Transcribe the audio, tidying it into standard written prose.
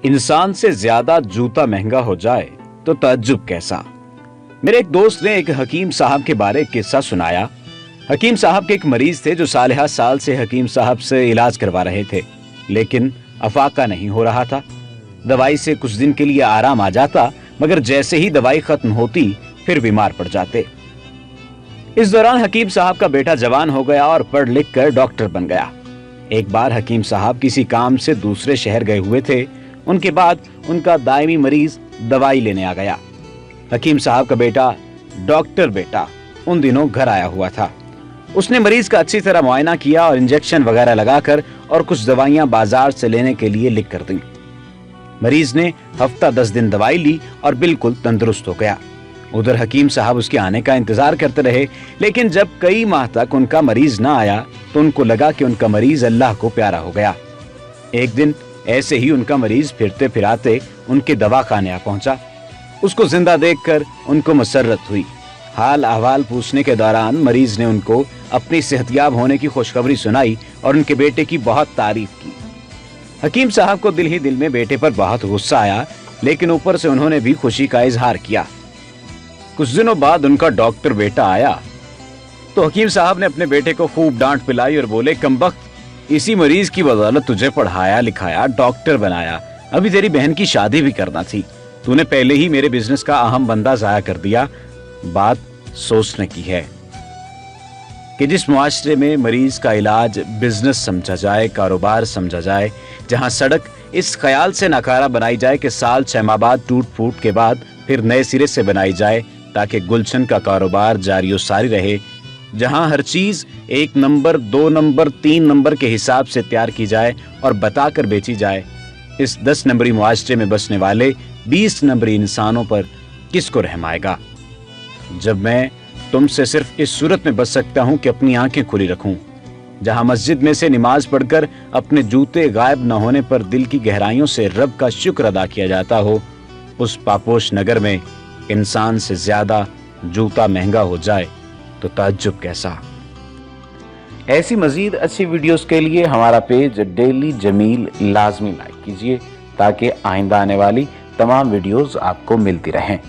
इंसान से ज्यादा जूता महंगा हो जाए तो ताज्जुब कैसा। मेरे एक दोस्त ने एक हकीम साहब के बारे एक किस्सा सुनाया। हकीम साहब के एक मरीज थे जो साल साल से हकीम साहब से इलाज करवा रहे थे, लेकिन अफाका नहीं हो रहा था। दवाई से कुछ दिन के लिए आराम आ जाता, मगर जैसे ही दवाई खत्म होती फिर बीमार पड़ जाते। इस दौरान हकीम साहब का बेटा जवान हो गया और पढ़ लिख कर डॉक्टर बन गया। एक बार हकीम साहब किसी काम से दूसरे शहर गए हुए थे। उनके बाद उनका दायमी मरीज दवाई लेने आ गया। हकीम साहब का बेटा डॉक्टर बेटा उन दिनों घर आया हुआ था। उसने मरीज का अच्छी तरह मुआयना किया और इंजेक्शन वगैरह लगाकर और कुछ दवाइयां बाजार से लेने के लिए लिख कर दी। मरीज ने हफ्ता 10 दिन दवाई ली और बिल्कुल तंदुरुस्त हो गया। उधर हकीम साहब उसके आने का इंतजार करते रहे, लेकिन जब कई माह तक उनका मरीज ना आया तो उनको लगा कि उनका मरीज अल्लाह को प्यारा हो गया। एक दिन ऐसे ही उनका मरीज फिरते फिराते उनके दवाखाने आ पहुंचा। उसको जिंदा देखकर उनको मसर्रत हुई। हाल अहवाल पूछने के दौरान मरीज ने उनको अपनी सेहतयाब होने की खुशखबरी सुनाई और उनके बेटे की बहुत तारीफ की। हकीम साहब को दिल ही दिल में बेटे पर बहुत गुस्सा आया, लेकिन ऊपर से उन्होंने भी खुशी का इजहार किया। कुछ दिनों बाद उनका डॉक्टर बेटा आया तो हकीम साहब ने अपने बेटे को खूब डांट पिलाई और बोले, कमबख्त, इसी मरीज की बदौलत तुझे पढ़ाया लिखाया, डॉक्टर बनाया। अभी तेरी बहन की शादी भी करना थी, तूने पहले ही मेरे बिजनेस का अहम बंदा जाया कर दिया। बात सोचने की है कि जिस मुआशरे में मरीज का इलाज बिजनेस समझा जाए, कारोबार समझा जाए, जहां सड़क इस ख्याल से नकारा बनाई जाए कि साल 6 माह बाद टूट फूट के बाद फिर नए सिरे से बनाई जाए ताकि गुलशन का कारोबार जारी सारी रहे, जहां हर चीज 1 नंबर 2 नंबर 3 नंबर के हिसाब से तैयार की जाए और बताकर बेची जाए, इस 10 नंबरी मुआशरे में बसने वाले 20 नंबरी इंसानों पर किसको रहम आएगा। जब मैं तुमसे सिर्फ इस सूरत में बच सकता हूं कि अपनी आंखें खुली रखूं, जहां मस्जिद में से नमाज पढ़कर अपने जूते गायब न होने पर दिल की गहराइयों से रब का शुक्र अदा किया जाता हो, उस पापोश नगर में इंसान से ज्यादा जूता महंगा हो जाए तो ताज्जुब कैसा। ऐसी मजीद अच्छी वीडियोस के लिए हमारा पेज डेली जमील लाजमी लाइक कीजिए ताकि आइंदा आने वाली तमाम वीडियोस आपको मिलती रहें।